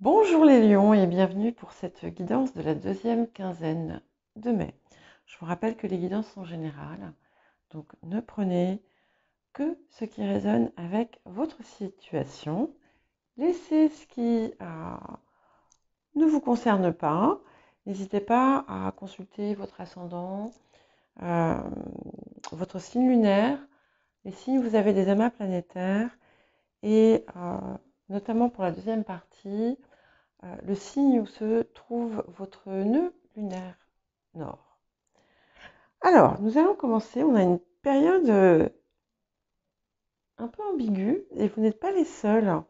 Bonjour les lions et bienvenue pour cette guidance de la deuxième quinzaine de mai. Je vous rappelle que les guidances sont générales, donc ne prenez que ce qui résonne avec votre situation. Laissez ce qui ne vous concerne pas. N'hésitez pas à consulter votre ascendant, euh, votre signe lunaire, et si vous avez des amas planétaires, et notamment pour la deuxième partie, le signe où se trouve votre nœud lunaire nord. Alors, nous allons commencer. On a une période un peu ambiguë et vous n'êtes pas les seuls.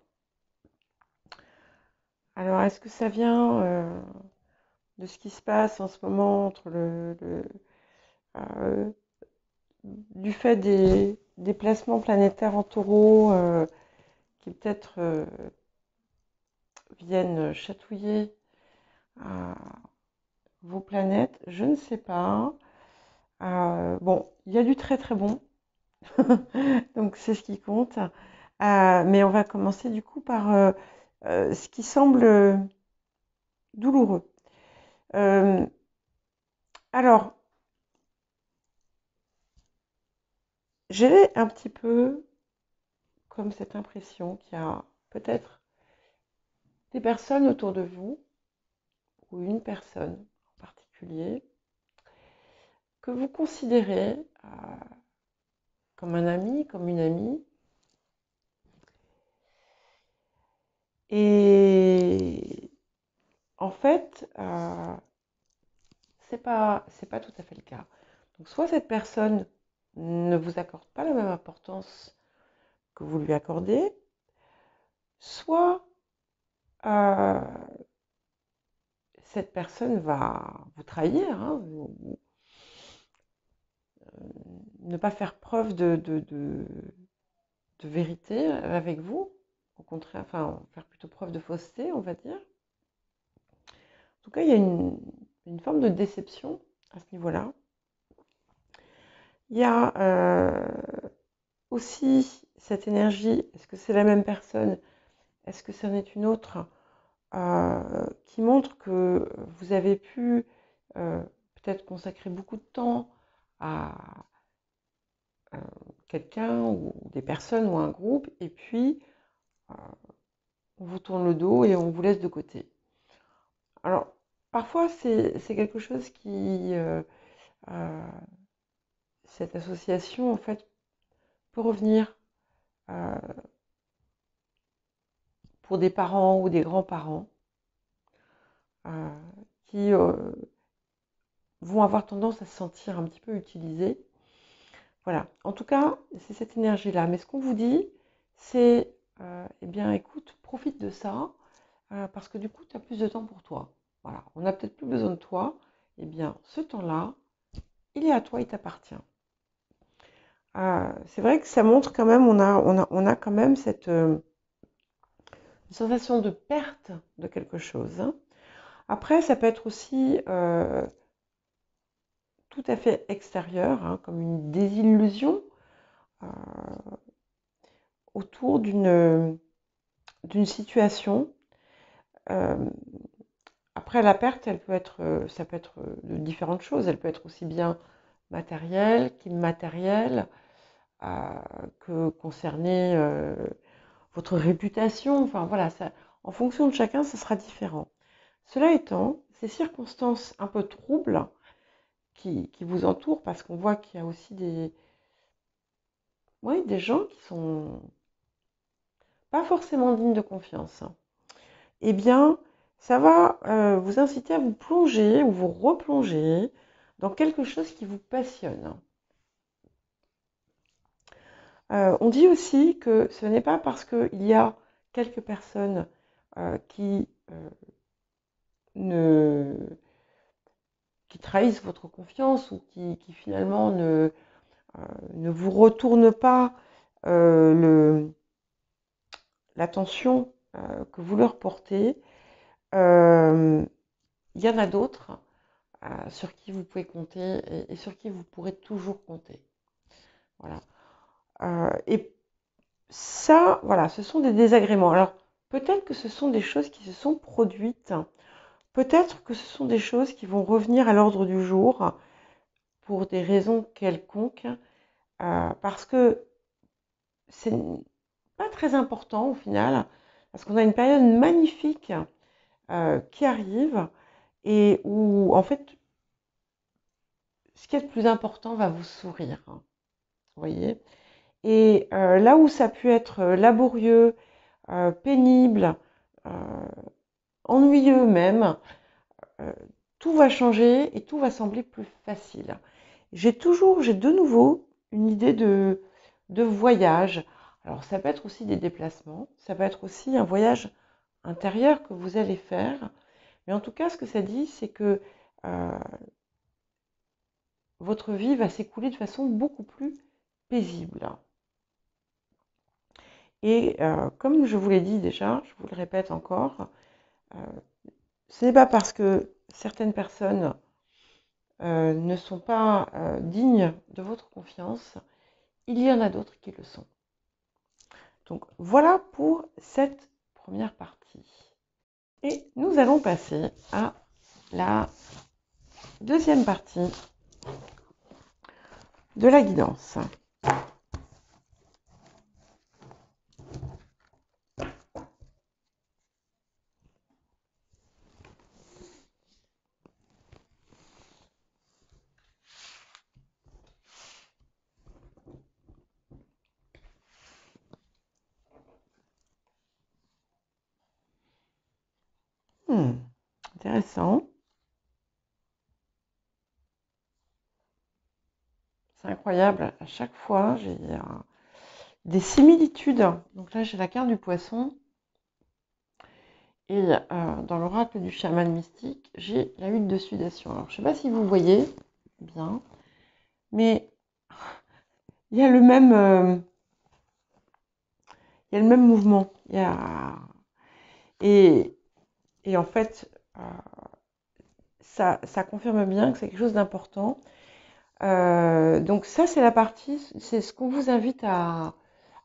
Alors, est-ce que ça vient de ce qui se passe en ce moment entre euh, du fait des placements planétaires en taureau qui peut-être viennent chatouiller vos planètes? Je ne sais pas. Bon, il y a du très très bon. Donc c'est ce qui compte. Mais on va commencer du coup par ce qui semble douloureux. Euh, alors, j'ai un petit peu comme cette impression qu'il y a peut-être des personnes autour de vous, ou une personne en particulier, que vous considérez comme un ami, comme une amie. Et en fait, c'est pas tout à fait le cas. Donc, soit cette personne ne vous accorde pas la même importance que vous lui accordez, soit euh, cette personne va vous trahir, hein, ne pas faire preuve de vérité avec vous, au contraire, enfin, faire plutôt preuve de fausseté, on va dire. En tout cas, il y a une forme de déception à ce niveau-là. Il y a aussi cette énergie, est-ce que c'est la même personne? Est-ce que c'en est une autre qui montre que vous avez pu peut-être consacrer beaucoup de temps à euh, quelqu'un ou des personnes ou un groupe, et puis euh, on vous tourne le dos et on vous laisse de côté. Alors, parfois, c'est quelque chose qui, euh, cette association, en fait, peut revenir euh, pour des parents ou des grands-parents euh, qui vont avoir tendance à se sentir un petit peu utilisés. Voilà, en tout cas, c'est cette énergie-là. Mais ce qu'on vous dit, c'est, eh bien, écoute, profite de ça, parce que du coup, tu as plus de temps pour toi. Voilà, on n'a peut-être plus besoin de toi. Eh bien, ce temps-là, il est à toi, il t'appartient. C'est vrai que ça montre quand même, on a quand même cette sensation de perte de quelque chose, hein. Après, ça peut être aussi tout à fait extérieur, hein, comme une désillusion euh, autour d'une situation. Euh, Après, la perte, ça peut être de différentes choses. Elle peut être aussi bien matérielle qu'immatérielle, euh, que concerner votre réputation. Enfin voilà, ça, en fonction de chacun, ce sera différent. Cela étant, ces circonstances un peu troubles qui vous entourent, parce qu'on voit qu'il y a aussi oui, des gens qui sont pas forcément dignes de confiance, hein. Eh bien, ça va vous inciter à vous plonger ou vous replonger dans quelque chose qui vous passionne. On dit aussi que ce n'est pas parce qu'il y a quelques personnes qui, ne, qui trahissent votre confiance ou qui finalement ne vous retournent pas euh, l'attention que vous leur portez. Euh, il y en a d'autres sur qui vous pouvez compter et sur qui vous pourrez toujours compter. Voilà. Et ça, voilà, ce sont des désagréments. Alors, peut-être que ce sont des choses qui se sont produites, peut-être que ce sont des choses qui vont revenir à l'ordre du jour pour des raisons quelconques, parce que c'est pas très important au final, parce qu'on a une période magnifique qui arrive et où en fait ce qui est le plus important va vous sourire, vous voyez. Et là où ça a pu être laborieux, pénible, euh, ennuyeux même, euh, tout va changer et tout va sembler plus facile. J'ai de nouveau une idée de voyage. Alors ça peut être aussi des déplacements, ça peut être aussi un voyage intérieur que vous allez faire. Mais en tout cas, ce que ça dit, c'est que euh, votre vie va s'écouler de façon beaucoup plus paisible. Et comme je vous l'ai dit déjà, je vous le répète encore, euh, ce n'est pas parce que certaines personnes ne sont pas dignes de votre confiance, il y en a d'autres qui le sont. Donc voilà pour cette première partie. Et nous allons passer à la deuxième partie de la guidance. Intéressant. C'est incroyable. À chaque fois, j'ai des similitudes. Donc là, j'ai la carte du poisson. Et dans l'oracle du chaman mystique, j'ai la huile de sudation. Alors, je ne sais pas si vous voyez bien, mais il y a le même, il y a le même mouvement. Et, et en fait, ça confirme bien que c'est quelque chose d'important. Donc ça, c'est la partie, c'est ce qu'on vous invite à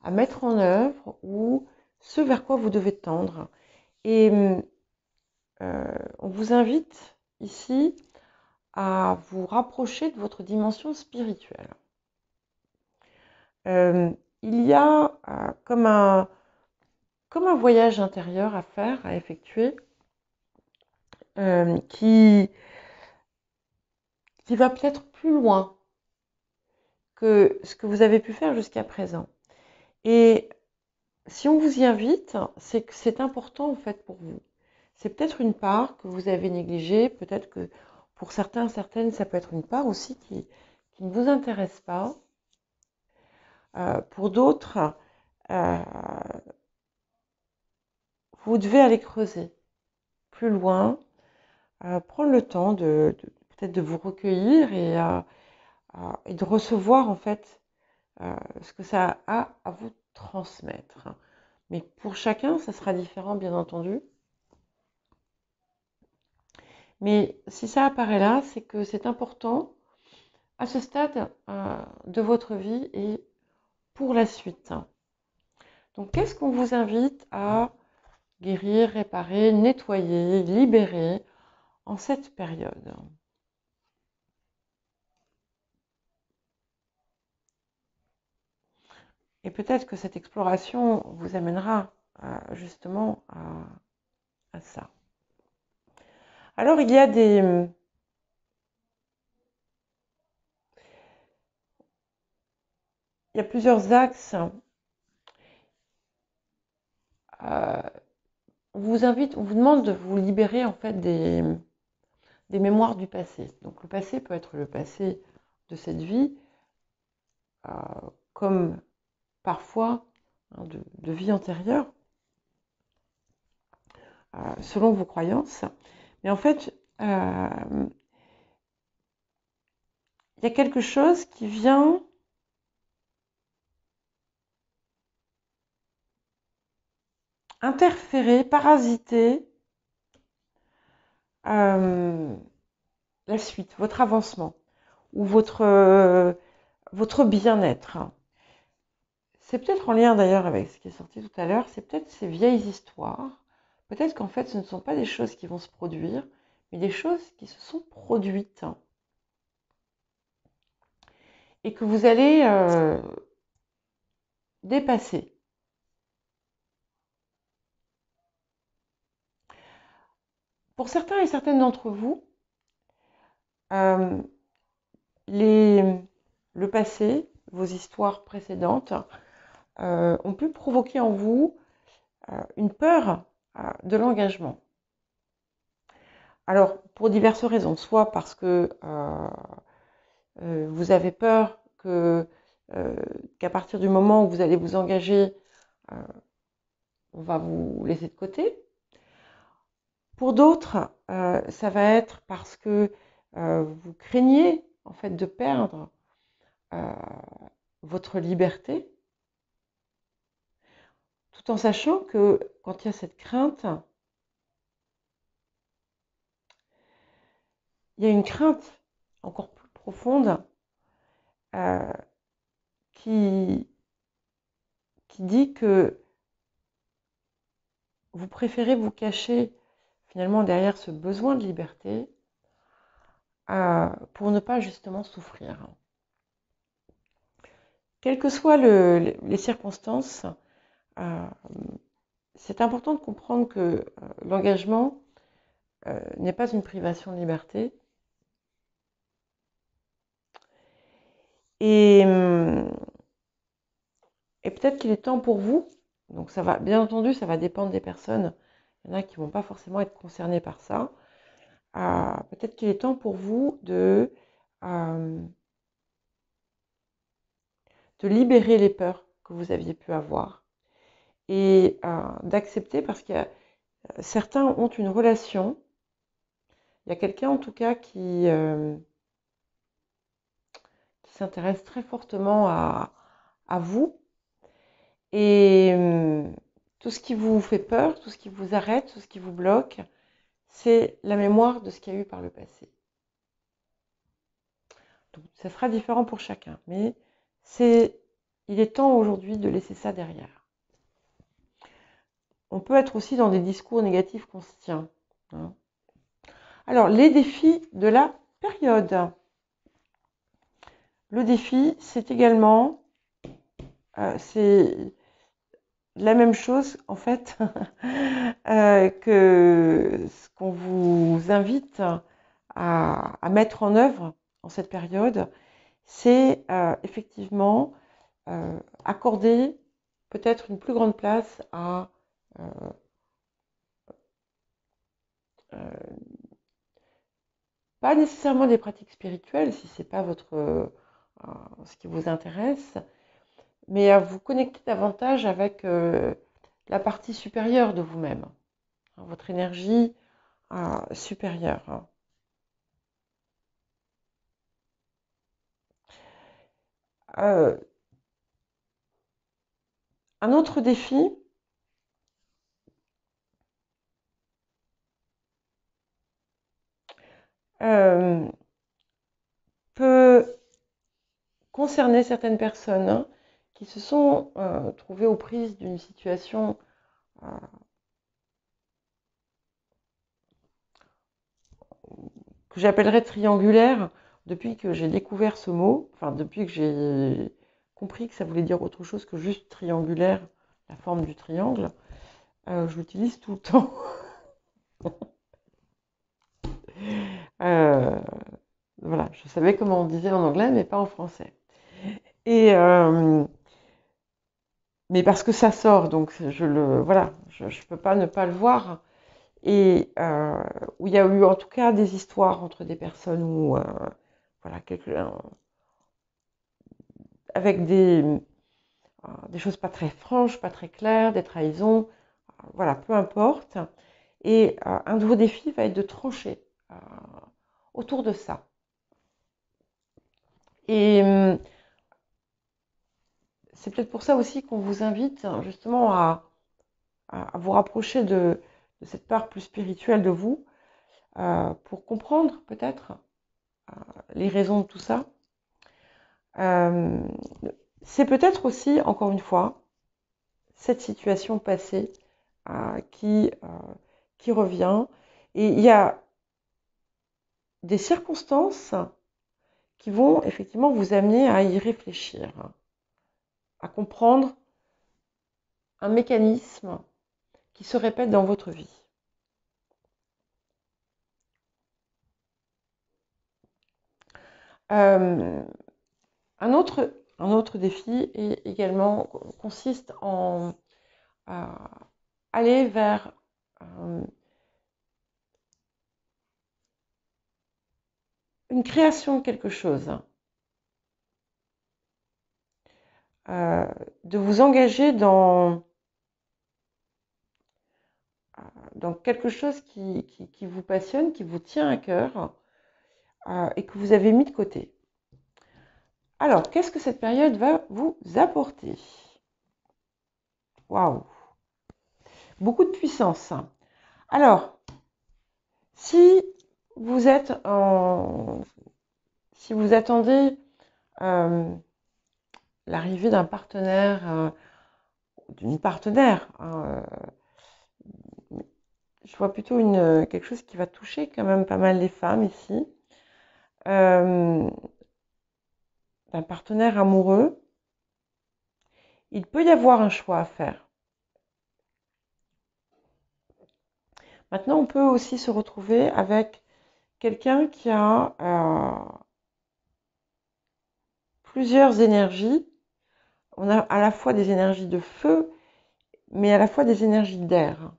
mettre en œuvre ou ce vers quoi vous devez tendre. Et on vous invite ici à vous rapprocher de votre dimension spirituelle. Il y a comme un voyage intérieur à faire, à effectuer, qui va peut-être plus loin que ce que vous avez pu faire jusqu'à présent. Et si on vous y invite, c'est que c'est important en fait pour vous. C'est peut-être une part que vous avez négligée, peut-être que pour certains, certaines, ça peut être une part aussi qui ne vous intéresse pas. Pour d'autres, vous devez aller creuser plus loin, prendre le temps peut-être de vous recueillir et de recevoir en fait ce que ça a à vous transmettre. Mais pour chacun, ça sera différent, bien entendu. Mais si ça apparaît là, c'est que c'est important à ce stade de votre vie et pour la suite. Donc, qu'est-ce qu'on vous invite à guérir, réparer, nettoyer, libérer en cette période? Et peut-être que cette exploration vous amènera justement à ça. Alors, il y a plusieurs axes. On vous demande de vous libérer en fait des mémoires du passé. Donc le passé peut être le passé de cette vie, comme parfois de vie antérieure, selon vos croyances. Mais en fait, il y a quelque chose qui vient interférer, parasiter la suite, votre avancement ou votre bien-être. C'est peut-être en lien d'ailleurs avec ce qui est sorti tout à l'heure, c'est peut-être ces vieilles histoires. Peut-être qu'en fait, ce ne sont pas des choses qui vont se produire, mais des choses qui se sont produites et que vous allez dépasser. Pour certains et certaines d'entre vous, euh, le passé, vos histoires précédentes, ont pu provoquer en vous une peur de l'engagement. Alors, pour diverses raisons, soit parce que vous avez peur qu'à partir du moment où vous allez vous engager, on va vous laisser de côté. Pour d'autres, ça va être parce que vous craignez en fait de perdre votre liberté, tout en sachant que quand il y a cette crainte, il y a une crainte encore plus profonde euh, qui dit que vous préférez vous cacher finalement derrière ce besoin de liberté pour ne pas justement souffrir. Quelles que soient les circonstances, c'est important de comprendre que l'engagement n'est pas une privation de liberté. Et peut-être qu'il est temps pour vous, donc ça va, bien entendu, ça va dépendre des personnes. Il y en a qui ne vont pas forcément être concernées par ça. Peut-être qu'il est temps pour vous de libérer les peurs que vous aviez pu avoir et d'accepter, parce que certains ont une relation, il y a quelqu'un en tout cas qui s'intéresse très fortement à vous, et tout ce qui vous fait peur, tout ce qui vous arrête, tout ce qui vous bloque, c'est la mémoire de ce qu'il y a eu par le passé. Donc, ça sera différent pour chacun, mais il est temps aujourd'hui de laisser ça derrière. On peut être aussi dans des discours négatifs qu'on se tient. Hein. Alors, les défis de la période. Le défi, c'est également, c'est la même chose en fait que ce qu'on vous invite à mettre en œuvre en cette période, c'est effectivement accorder peut-être une plus grande place à pas nécessairement des pratiques spirituelles si c'est pas ce qui vous intéresse, mais à vous connecter davantage avec la partie supérieure de vous-même, hein, votre énergie supérieure. Hein. Un autre défi, peut concerner certaines personnes, hein, qui se sont trouvées aux prises d'une situation que j'appellerais triangulaire depuis que j'ai découvert ce mot, enfin depuis que j'ai compris que ça voulait dire autre chose que juste triangulaire, la forme du triangle. Je l'utilise tout le temps. Voilà, je savais comment on disait en anglais, mais pas en français. Et mais parce que ça sort, donc voilà, je peux pas ne pas le voir. Et où il y a eu en tout cas des histoires entre des personnes où, voilà, avec des choses pas très franches, pas très claires, des trahisons, voilà, peu importe. Et un de vos défis va être de trancher autour de ça. Et c'est peut-être pour ça aussi qu'on vous invite justement à vous rapprocher de cette part plus spirituelle de vous, pour comprendre peut-être les raisons de tout ça. C'est peut-être aussi, encore une fois, cette situation passée qui revient. Et il y a des circonstances qui vont effectivement vous amener à y réfléchir, à comprendre un mécanisme qui se répète dans votre vie. Euh, un autre défi est également consiste en aller vers une création de quelque chose, de vous engager dans quelque chose qui vous passionne, qui vous tient à cœur et que vous avez mis de côté. Alors, qu'est-ce que cette période va vous apporter? Waouh! Beaucoup de puissance. Alors, si vous êtes si vous attendez l'arrivée d'un partenaire, d'une partenaire, je vois plutôt quelque chose qui va toucher quand même pas mal les femmes ici, d'un partenaire amoureux, il peut y avoir un choix à faire. Maintenant, on peut aussi se retrouver avec quelqu'un qui a plusieurs énergies. On a à la fois des énergies de feu, mais à la fois des énergies d'air.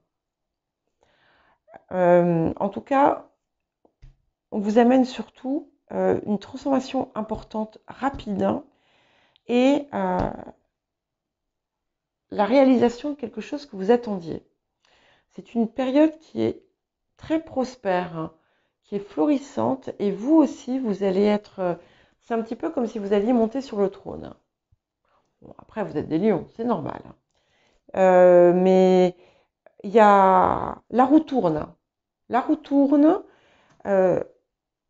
En tout cas, on vous amène surtout une transformation importante, rapide, et la réalisation de quelque chose que vous attendiez. C'est une période qui est très prospère, qui est florissante, et vous aussi, vous allez être... c'est un petit peu comme si vous alliez monter sur le trône. Bon, après, vous êtes des lions, c'est normal. Mais il y a... La roue tourne. La roue tourne.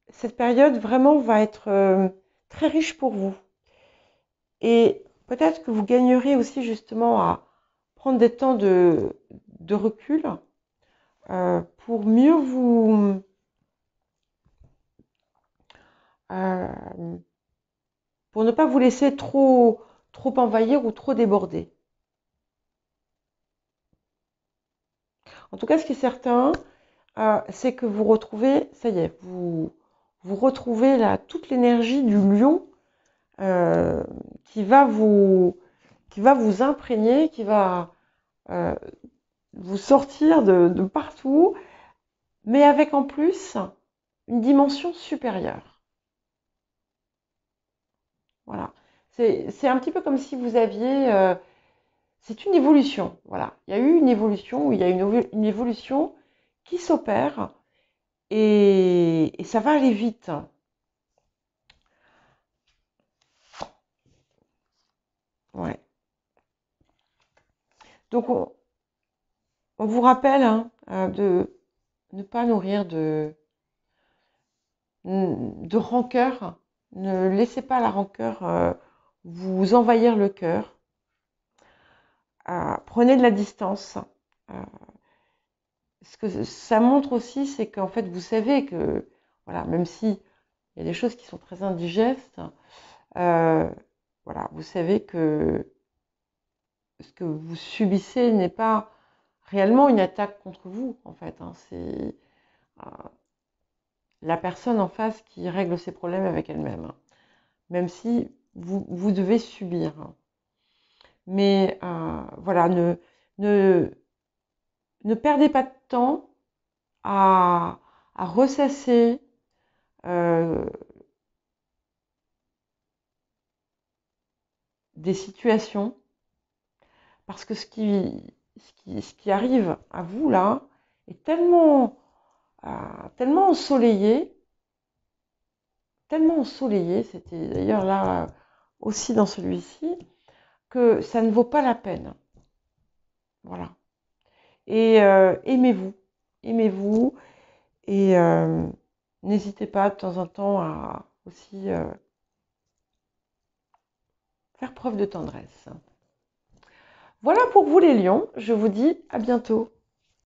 Cette période vraiment va être très riche pour vous. Et peut-être que vous gagnerez aussi justement à prendre des temps de recul pour mieux vous... pour ne pas vous laisser trop envahir ou trop déborder. En tout cas, ce qui est certain, c'est que vous retrouvez, ça y est, vous retrouvez là toute l'énergie du lion qui va vous imprégner, qui va vous sortir de partout, mais avec en plus une dimension supérieure. Voilà. C'est un petit peu comme si vous aviez... c'est une évolution. Voilà. Il y a eu une évolution, il y a une évolution qui s'opère et ça va aller vite. Ouais. Donc, on vous rappelle de ne pas nourrir de rancœur. Ne laissez pas la rancœur vous envahir le cœur. Prenez de la distance. Ce que ça montre aussi, c'est qu'en fait, vous savez que, voilà, même si il y a des choses qui sont très indigestes, voilà, vous savez que ce que vous subissez n'est pas réellement une attaque contre vous, en fait. C'est la personne en face qui règle ses problèmes avec elle-même, même si vous devez subir. Mais voilà, ne perdez pas de temps à ressasser des situations, parce que ce qui arrive à vous là est tellement ensoleillé, c'était d'ailleurs là aussi dans celui-ci, que ça ne vaut pas la peine. Voilà. Et aimez-vous, et n'hésitez pas de temps en temps à aussi faire preuve de tendresse. Voilà pour vous les lions, je vous dis à bientôt.